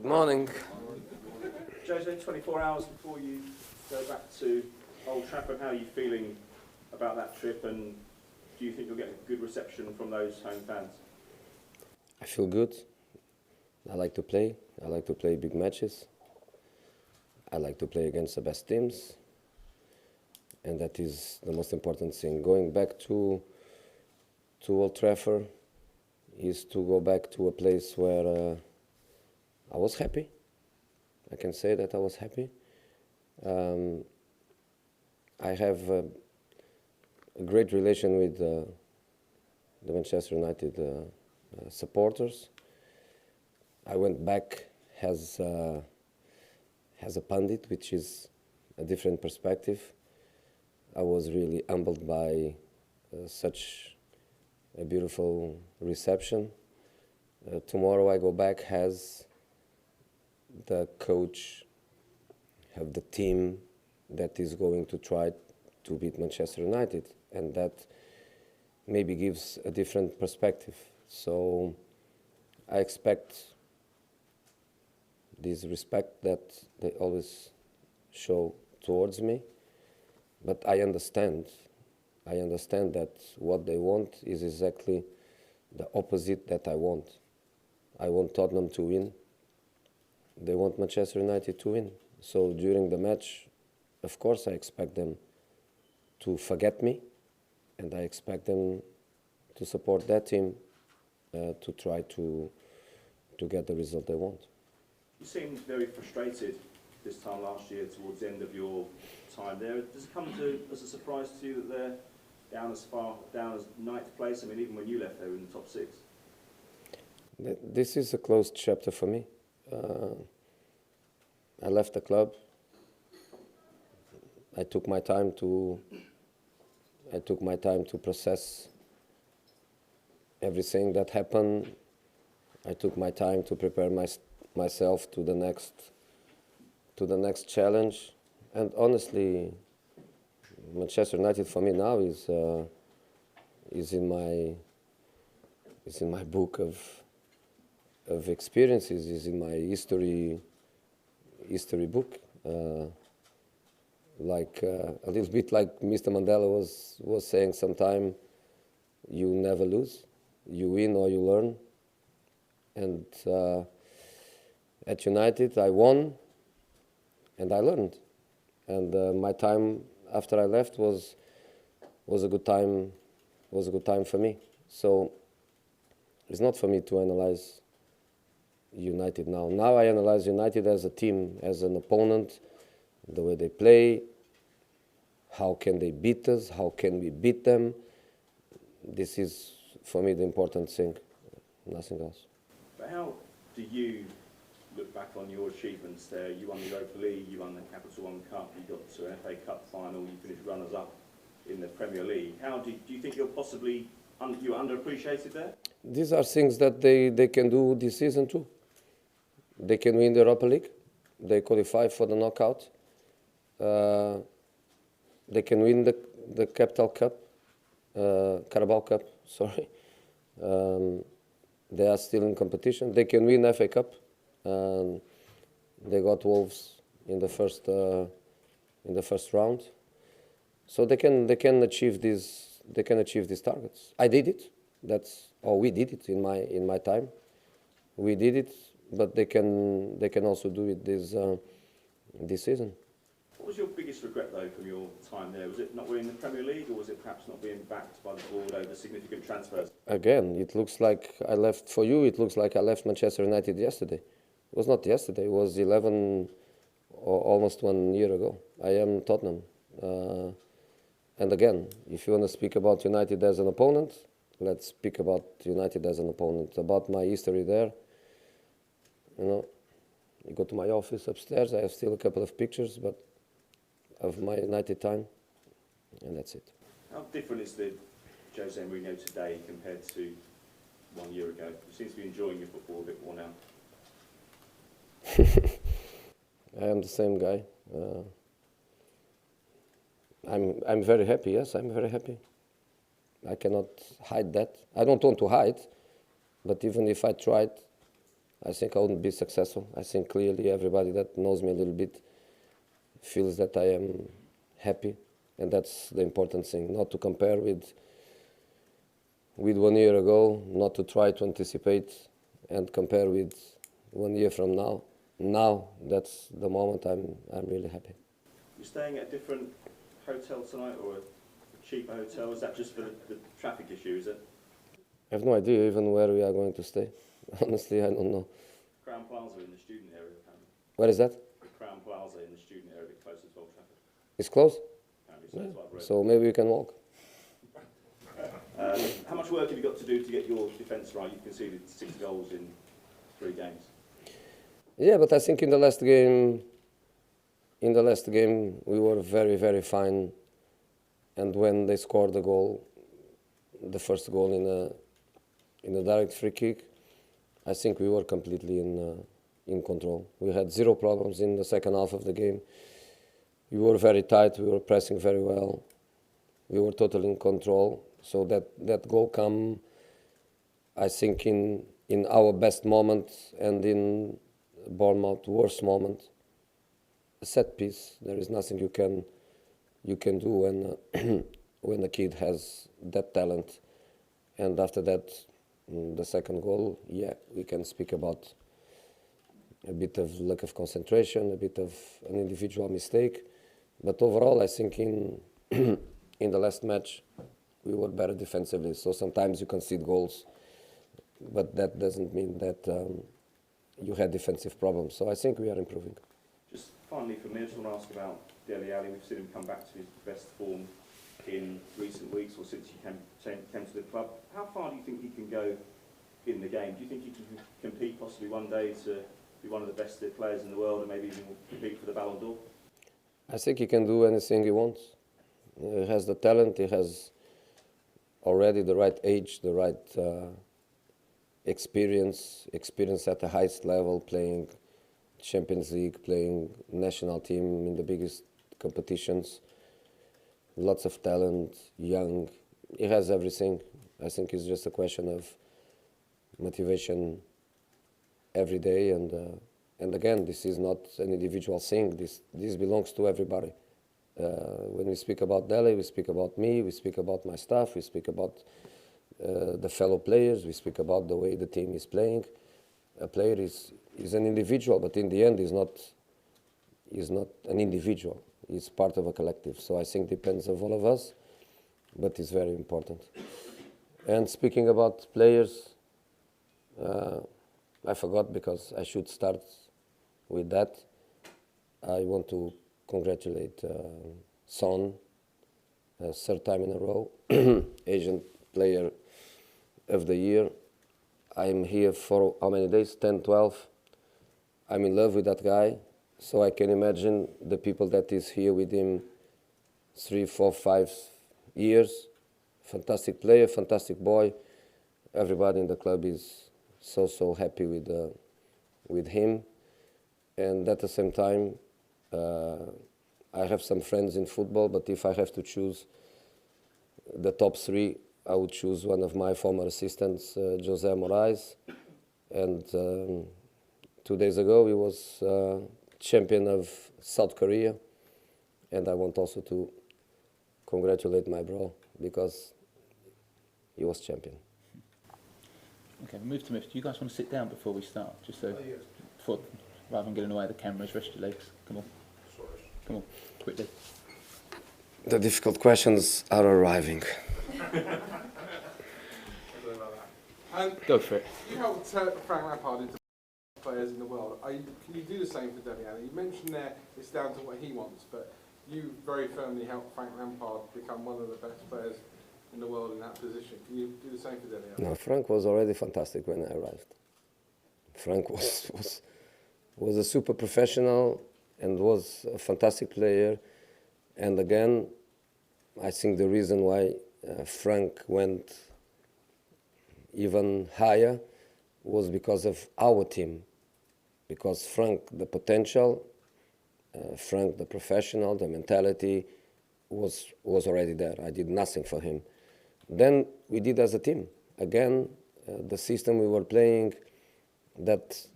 Good morning. Jose, 24 hours before you go back to Old Trafford, how are you feeling about that trip, and do you think you'll get a good reception from those home fans? I feel good. I like to play. I like to play big matches. I like to play against the best teams. And that is the most important thing. Going back to Old Trafford is to go back to a place where I was happy. I can say that I was happy. I have a great relation with the Manchester United supporters. I went back as a pundit, which is a different perspective. I was really humbled by such a beautiful reception. Tomorrow I go back as the coach of the team that is going to try to beat Manchester United, and that maybe gives a different perspective. So I expect this respect that they always show towards me, but I understand that what they want is exactly the opposite that I want. I want Tottenham to win. They want Manchester United to win. So during the match, of course, I expect them to forget me, and I expect them to support that team to try to get the result they want. You seemed very frustrated this time last year towards the end of your time there. Does it come as a surprise to you that they're down as far down as ninth place? I mean, even when you left, they were in the top six. This is a closed chapter for me. I left the club. I took my time to process everything that happened. I took my time to prepare myself to the next challenge. And honestly, Manchester United for me now is in my book of experiences, is in my history book. A little bit like Mr. Mandela was saying sometime, you never lose, you win or you learn. And at United I won and I learned. And my time after I left was a good time for me. So it's not for me to analyze United now. Now I analyze United as a team, as an opponent, the way they play, how can they beat us, how can we beat them. This is, for me, the important thing, nothing else. But how do you look back on your achievements there? You won the Europa League, you won the Capital One Cup, you got to an FA Cup final, you finished runners-up in the Premier League. How do you think you're possibly you were underappreciated there? These are things that they can do this season too. They can win the Europa League. They qualify for the knockout. They can win the Capital Cup, Carabao Cup, sorry. They are still in competition. They can win FA Cup. They got Wolves in the first round. So they can achieve these targets. I did it. We did it in my time. We did it, but they can also do it this season. What was your biggest regret though from your time there? Was it not winning the Premier League, or was it perhaps not being backed by the board over significant transfers? Again, it looks like I left for you. It looks like I left Manchester United yesterday. It was not yesterday. It was 11 or almost 1 year ago. I am Tottenham. And again, if you want to speak about United as an opponent, let's speak about United as an opponent. About my history there, you go to my office upstairs. I have still a couple of pictures, but of my United time, and that's it. How different is the Jose Mourinho today compared to 1 year ago? You seem to be enjoying your football a bit more now. I am the same guy. I'm very happy. Yes, I'm very happy. I cannot hide that. I don't want to hide, but even if I tried, I think I wouldn't be successful. I think clearly everybody that knows me a little bit feels that I am happy, and that's the important thing. Not to compare with 1 year ago, not to try to anticipate and compare with 1 year from now. Now, that's the moment I'm really happy. You're staying at a different hotel tonight, or a cheaper hotel? Is that just for the traffic issue, is it? I have no idea even where we are going to stay. Honestly, I don't know. Crown Plaza in the student area, apparently. Where is that? Crown Plaza in the student area, a bit closer to Old Trafford. It's close? Apparently, so that's what I've read. So maybe we can walk. How much work have you got to do to get your defence right? You've conceded 6 goals in 3 games. Yeah, but I think in the last game, we were very, very fine. And when they scored the goal, the first goal in a direct free kick, I think we were completely in control. We had 0 problems in the second half of the game. We were very tight. We were pressing very well. We were totally in control. So that goal came, I think, in our best moment and in Bournemouth's worst moment. A set piece. There is nothing you can do when a kid has that talent. And after that, the second goal, yeah, we can speak about a bit of lack of concentration, a bit of an individual mistake. But overall, I think in the last match, we were better defensively. So sometimes you concede goals, but that doesn't mean that you had defensive problems. So I think we are improving. Just finally for me, I just want to ask about Dele Alli. We've seen him come back to his best form in recent weeks, or since he came to the club. How far do you think he can go in the game? Do you think he can compete possibly one day to be one of the best players in the world and maybe even compete for the Ballon d'Or? I think he can do anything he wants. He has the talent, he has already the right age, the right experience at the highest level, playing Champions League, playing national team in the biggest competitions. Lots of talent, young. He has everything. I think it's just a question of motivation every day. And again, this is not an individual thing. This belongs to everybody. When we speak about Dele, we speak about me, we speak about my staff, we speak about the fellow players, we speak about the way the team is playing. A player is an individual, but in the end is not an individual. He's part of a collective. So I think it depends on all of us, but it's very important. And speaking about players, I forgot because I should start with that. I want to congratulate Son, 3rd time in a row, Asian Player of the Year. I'm here for how many days? 10, 12. I'm in love with that guy, so I can imagine the people that is here with him 3, 4, 5 years. Fantastic player, fantastic boy. Everybody in the club is so happy with him. And at the same time, I have some friends in football, but if I have to choose the top 3, I would choose one of my former assistants, Jose Mourinho. And 2 days ago, he was champion of South Korea. And I want also to congratulate my bro, because he was champion. Okay, we'll move to move. Do you guys want to sit down before we start? Just so, before, rather than getting away the cameras, rest your legs. Come on. Come on, quickly. The difficult questions are arriving. Go for it. You helped Frank Lampard into players in the world. Can you do the same for Dele Alli? You mentioned there it's down to what he wants, but you very firmly helped Frank Lampard become one of the best players in the world in that position. Can you do the same for Dele Alli? No, Frank was already fantastic when I arrived. Frank was a super professional and was a fantastic player. And again, I think the reason why Frank went even higher was because of our team. Because Frank, the potential, Frank, the professional, the mentality was already there. I did nothing for him. Then we did as a team. Again, the system we were playing, that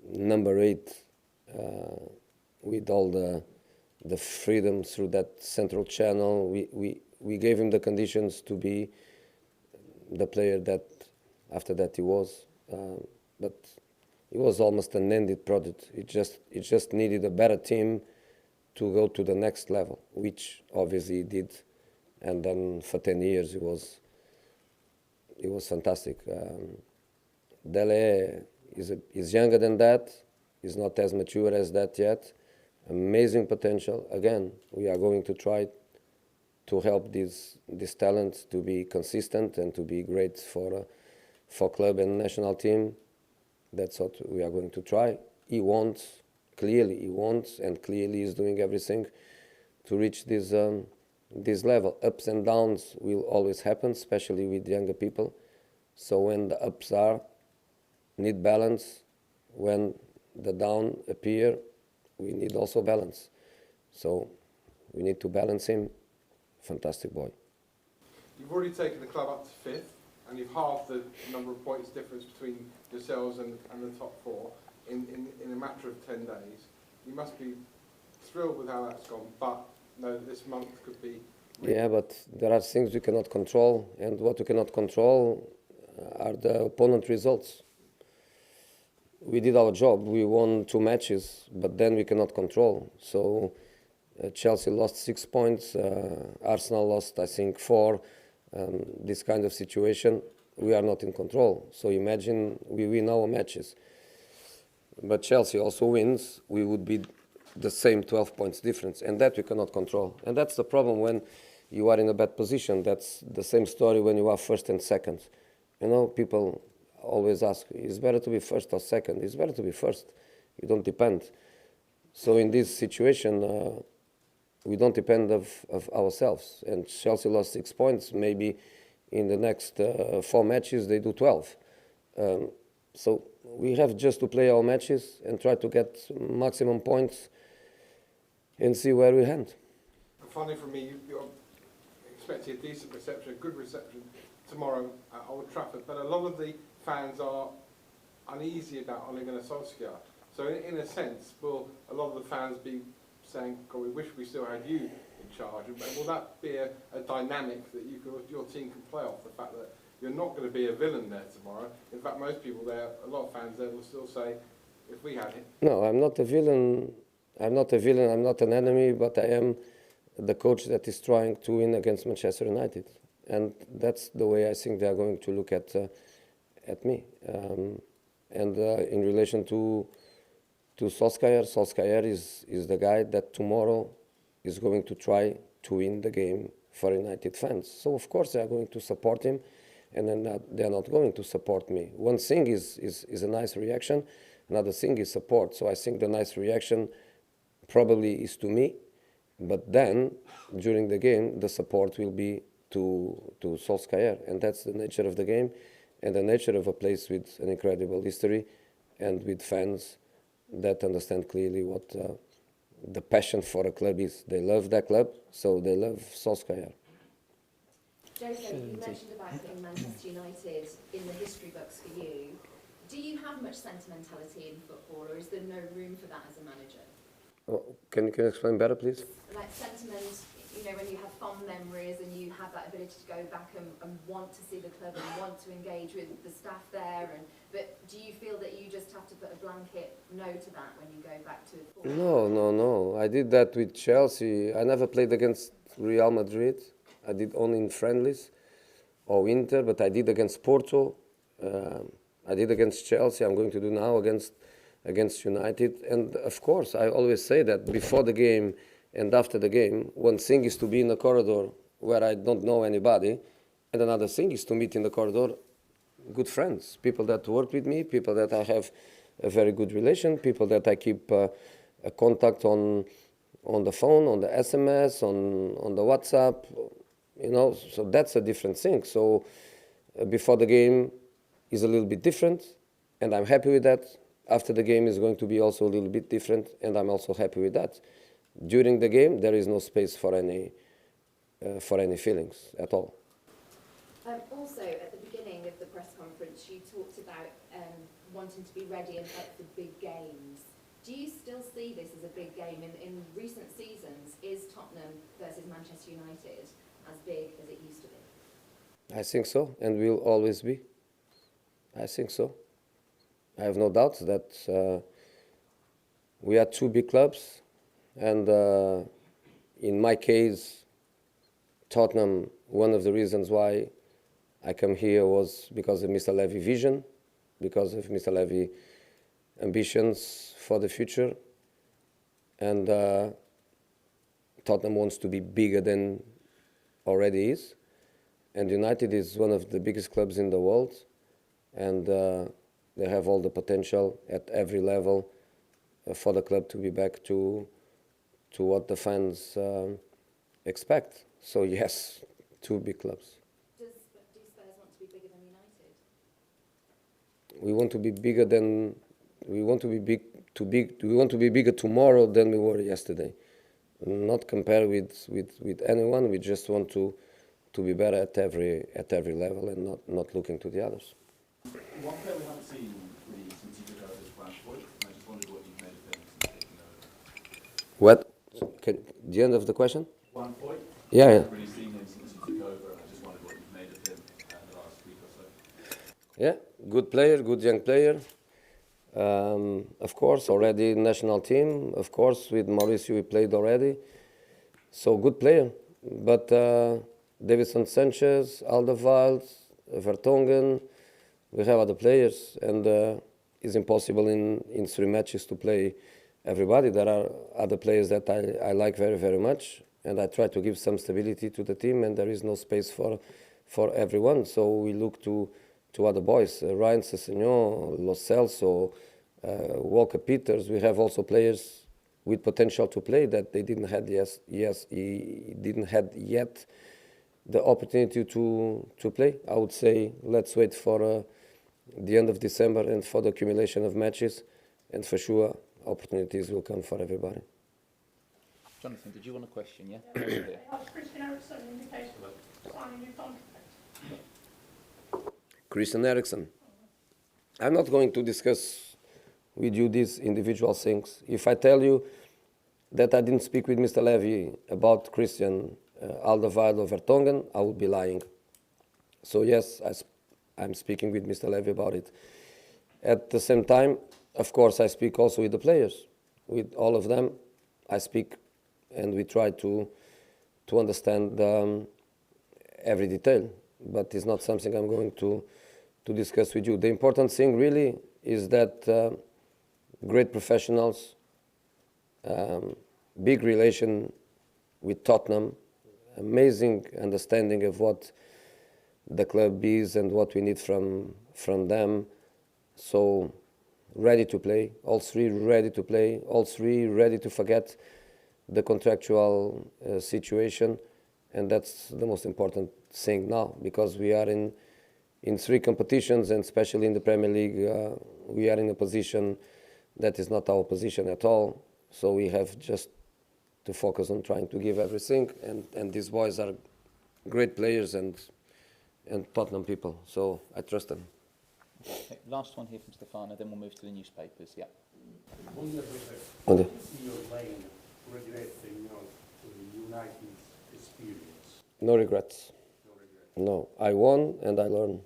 number 8 with all the freedom through that central channel. We gave him the conditions to be the player that after that he was. But it was almost an ended product. It just needed a better team to go to the next level, which obviously he did. And then for 10 years it was fantastic. Dele is younger than that. He's not as mature as that yet. Amazing potential. Again, we are going to try to help this talent to be consistent and to be great for club and national team. That's what we are going to try. He wants, and clearly is doing everything to reach this level. Ups and downs will always happen, especially with younger people. So when the ups need balance, when the down appear, we need also balance. So we need to balance him. Fantastic boy. You've already taken the club up to 5th, and you've halved the number of points difference between yourselves and the top 4 in a matter of 10 days. You must be thrilled with how that's gone, but know that this month could be... Yeah, but there are things we cannot control, and what we cannot control are the opponent results. We did our job. We won 2 matches, but then we cannot control. So Chelsea lost 6 points. Arsenal lost, I think, 4. This kind of situation, we are not in control. So imagine we win our matches. But Chelsea also wins, we would be the same 12 points difference. And that we cannot control. And that's the problem when you are in a bad position. That's the same story when you are first and second. You know, people always ask, it's better to be first or second? It's better to be first. You don't depend. So in this situation, we don't depend of ourselves. And Chelsea lost 6 points. Maybe in the next 4 matches, they do 12. So we have just to play our matches and try to get maximum points and see where we end. Finally, from me, you're expecting a decent reception, a good reception tomorrow at Old Trafford, but a lot of the fans are uneasy about Ole Gunnar Solskjaer. So in a sense, will a lot of the fans be saying, God, we wish we still had you in charge? And will that be a dynamic that your team can play off, the fact that you're not going to be a villain there tomorrow? In fact, most people there, a lot of fans there will still say, if we had him. No, I'm not a villain. I'm not an enemy, but I am the coach that is trying to win against Manchester United. And that's the way I think they are going to look at me. In relation to Solskjaer is the guy that tomorrow is going to try to win the game for United fans. So of course they are going to support him, and then they are not going to support me. One thing is a nice reaction, another thing is support. So I think the nice reaction probably is to me, but then during the game the support will be to Solskjaer, and that's the nature of the game and the nature of a place with an incredible history and with fans that understand clearly what the passion for a club is. They love that club, so they love Solskjaer. Jose, you mentioned about putting Manchester United in the history books for you. Do you have much sentimentality in football, or is there no room for that as a manager? Oh, can you explain better, please? Like sentiment, you know, when you have fond memories and you have that ability to go back and want to see the club and want to engage with the staff there, but do you feel that you just have to put a blanket no to that when you go back to football? No. I did that with Chelsea. I never played against Real Madrid. I did only in friendlies or Inter, but I did against Porto. I did against Chelsea. I'm going to do now against United. And of course, I always say that before the game and after the game, one thing is to be in the corridor where I don't know anybody, and another thing is to meet in the corridor good friends, people that work with me, people that I have a very good relation, people that I keep a contact on the phone, on the SMS, on the WhatsApp, you know, so that's a different thing. So before the game is a little bit different, and I'm happy with that. After the game is going to be also a little bit different, and I'm also happy with that. During the game, there is no space for any feelings at all. Also, at the beginning of the press conference, conference, you talked about wanting to be ready and up for big games. Do you still see this as a big game? In recent seasons, is Tottenham versus Manchester United as big as it used to be? I think so, and will always be. I think so. I have no doubt that we are two big clubs, and in my case, Tottenham, one of the reasons why I come here was because of Mr. Levy's vision, because of Mr. Levy's ambitions for the future, and Tottenham wants to be bigger than already is, and United is one of the biggest clubs in the world, and they have all the potential at every level for the club to be back to what the fans expect. So yes, two big clubs. Do Spurs want to be bigger than United? We want to be bigger than we want to be big. We want to be bigger tomorrow than we were yesterday. Not compare with anyone. We just want to be better at every level and not looking to the others. One player we haven't seen really since you took over is Brantford, and I just wondered what you've made of him since taking over. What? The end of the question? Brantford? Yeah. I haven't really seen him since you took over, and I just wondered what you've made of him the last week or so. Yeah, good player, good young player. Of course, already national team. Of course, with Mauricio we played already. So good player. But Davinson Sanchez, Alderweireld, Vertonghen, we have other players, and it's impossible in 3 matches to play everybody. There are other players that I like very, very much, and I try to give some stability to the team, and there is no space for everyone. So we look to other boys, Ryan Sessegnon, Lo Celso, Walker Peters. We have also players with potential to play that they didn't have he didn't had yet the opportunity to play. I would say let's wait for the end of December and for the accumulation of matches, and for sure opportunities will come for everybody. Jonathan, did you want a question? Yeah. They asked Christian Eriksen an indication of signing a new contract. Christian Eriksen. I'm not going to discuss with you these individual things. If I tell you that I didn't speak with Mr. Levy about Christian, Alderweireld or Vertonghen, I would be lying. So yes, I'm speaking with Mr. Levy about it. At the same time, of course, I speak also with the players. With all of them, I speak, and we try to understand every detail. But it's not something I'm going to discuss with you. The important thing really is that great professionals, big relation with Tottenham, amazing understanding of what the club is and what we need from them. So ready to play, all 3 ready to play, all 3 ready to forget the contractual situation, and that's the most important thing now, because we are in 3 competitions, and especially in the Premier League, we are in a position that is not our position at all. So we have just to focus on trying to give everything, and these boys are great players and Tottenham people, so I trust them. Okay, last one here from Stefano, then we'll move to the newspapers. Yeah. Okay. Your lane regretting the United experience. No regrets. No, I won and I learned.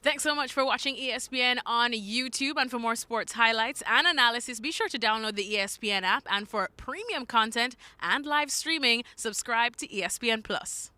Thanks so much for watching ESPN on YouTube, and for more sports highlights and analysis, be sure to download the ESPN app, and for premium content and live streaming, subscribe to ESPN Plus.